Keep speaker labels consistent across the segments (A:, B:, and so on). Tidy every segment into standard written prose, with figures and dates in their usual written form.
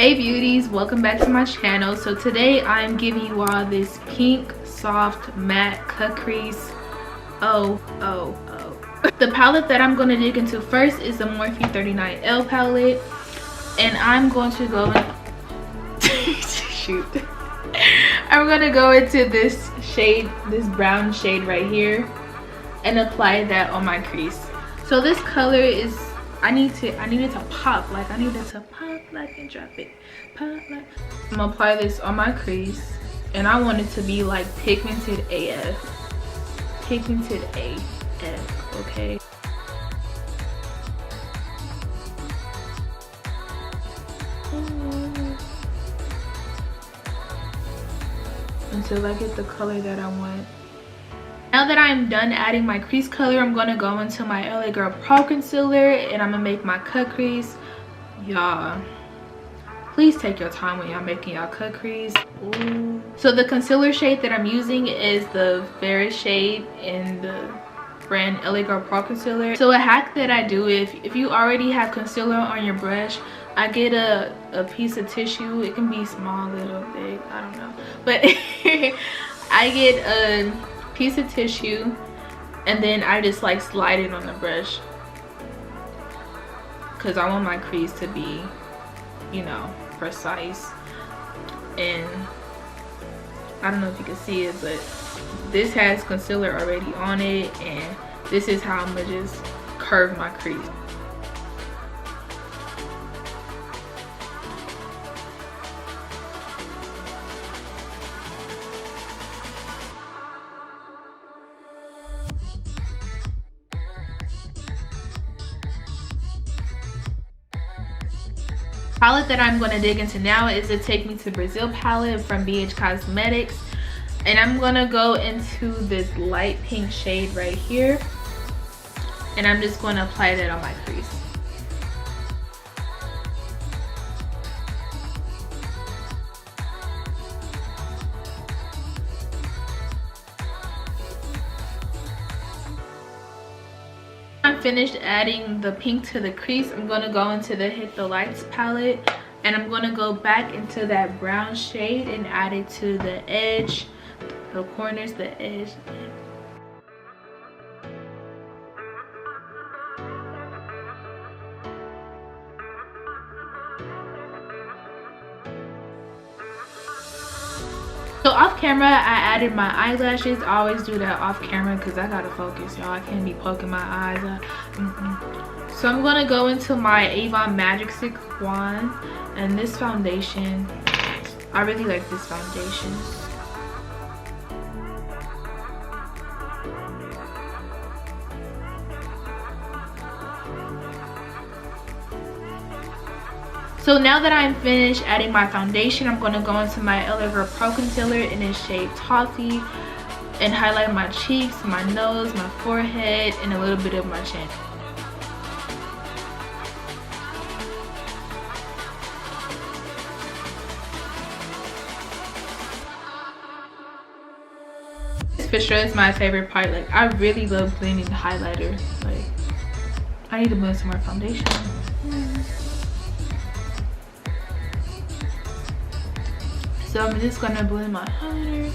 A: Hey beauties, welcome back to my channel. So today I'm giving you all this pink soft matte cut crease. Oh. The palette that I'm going to dig into first is the Morphe 39L palette, and I'm going to go shoot I'm going to go into this shade, this brown shade right here, and apply that on my crease. So this color is, I need it to pop, like I need it to pop like and drop it, pop like. I'm gonna apply this on my crease, and I want it to be like pigmented AF, okay. Until I get the color that I want. Now that I'm done adding my crease color, I'm going to go into my LA Girl Pro Concealer and I'm going to make my cut crease. Y'all, please take your time when y'all making y'all cut crease. Ooh. So the concealer shade that I'm using is the fairest shade in the brand LA Girl Pro Concealer. So a hack that I do, if you already have concealer on your brush, I get a piece of tissue. It can be small, little, big, I don't know. But I get a piece of tissue and then I just like slide it on the brush because I want my crease to be, you know, precise. And I don't know if you can see it, but this has concealer already on it, and this is how I'm gonna just curve my crease. Palette that I'm going to dig into now is the Take Me to Brazil palette from BH Cosmetics, and I'm going to go into this light pink shade right here, and I'm just going to apply that on my crease. I'm finished adding the pink to the crease. I'm going to go into the Hit the Lights palette, and I'm going to go back into that brown shade and add it to the edge, the corners, the edge. So off camera, I added my eyelashes. I always do that off camera because I gotta focus, y'all. I can't be poking my eyes out. So I'm gonna go into my Avon Magic Stick wand, and this foundation, I really like this foundation. So now that I'm finished adding my foundation, I'm going to go into my LA Girl Pro Concealer in this shade Toffee and highlight my cheeks, my nose, my forehead, and a little bit of my chin. This for sure is my favorite part. Like, I really love blending the highlighter. Like, I need to blend some more foundation. So I'm just gonna blend my highlighter.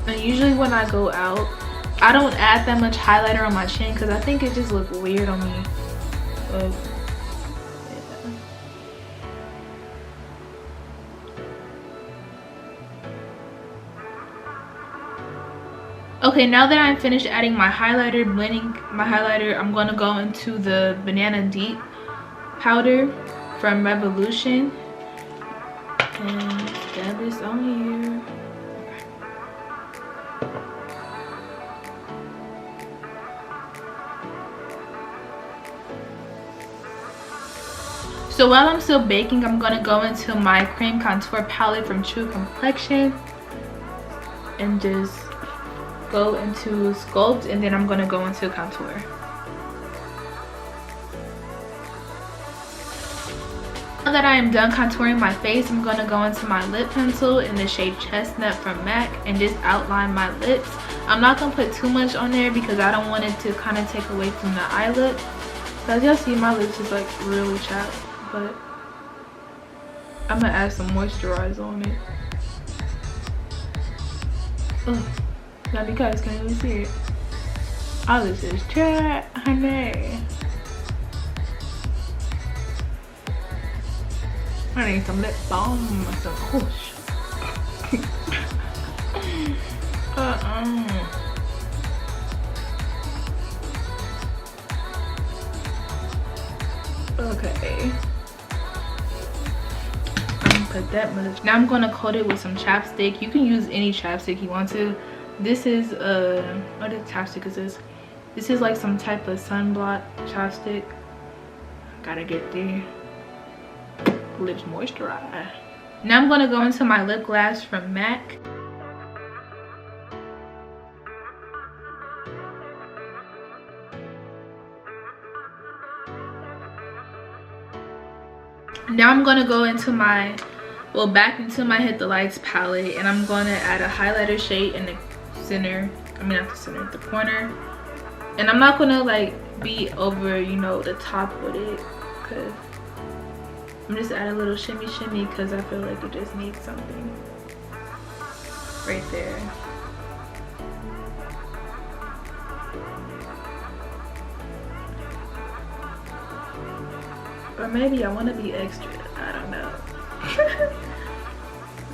A: And usually when I go out, I don't add that much highlighter on my chin because I think it just looks weird on me. But, yeah. Okay, now that I'm finished adding my highlighter, blending my highlighter, I'm going to go into the Banana Deep powder from Revolution and dab this on here. So while I'm still baking, I'm going to go into my cream contour palette from True Complexion and just go into sculpt, and then I'm going to go into contour. Now that I am done contouring my face, I'm going to go into my lip pencil in the shade Chestnut from MAC and just outline my lips. I'm not going to put too much on there because I don't want it to kind of take away from the eye look. So as y'all see, my lips is like really chapped, but I'm going to add some moisturizer on it. Now you guys can't even see it. All this is chapped, honey. I need some lip balm or some Okay. I'm gonna put that much. Now I'm gonna coat it with some chapstick. You can use any chapstick you want to. This is what chapstick is this? This is like some type of sunblock chapstick. Gotta get the lips moisturized. Now I'm gonna go into my lip gloss from MAC. Now I'm gonna go into my, back into my Hit the Lights palette, and I'm gonna add a highlighter shade in the center. I mean, not the center, the corner. And I'm not gonna like be over, you know, the top with it, cause I'm just add a little shimmy shimmy because I feel like it just needs something right there. Or maybe I want to be extra. I don't know.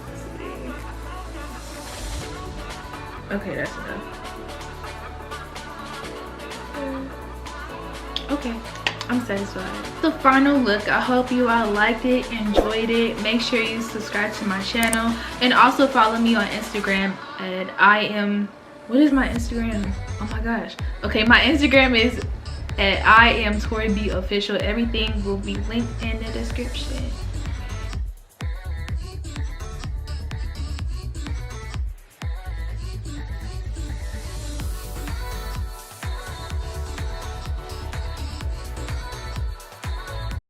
A: Let's see. Okay, that's enough. Okay, I'm satisfied. The final look. I hope you all liked it, enjoyed it. Make sure you subscribe to my channel and also follow me on Instagram at what is my Instagram? Oh my gosh. Okay, my Instagram is at Toribvlogs. Everything will be linked in the description.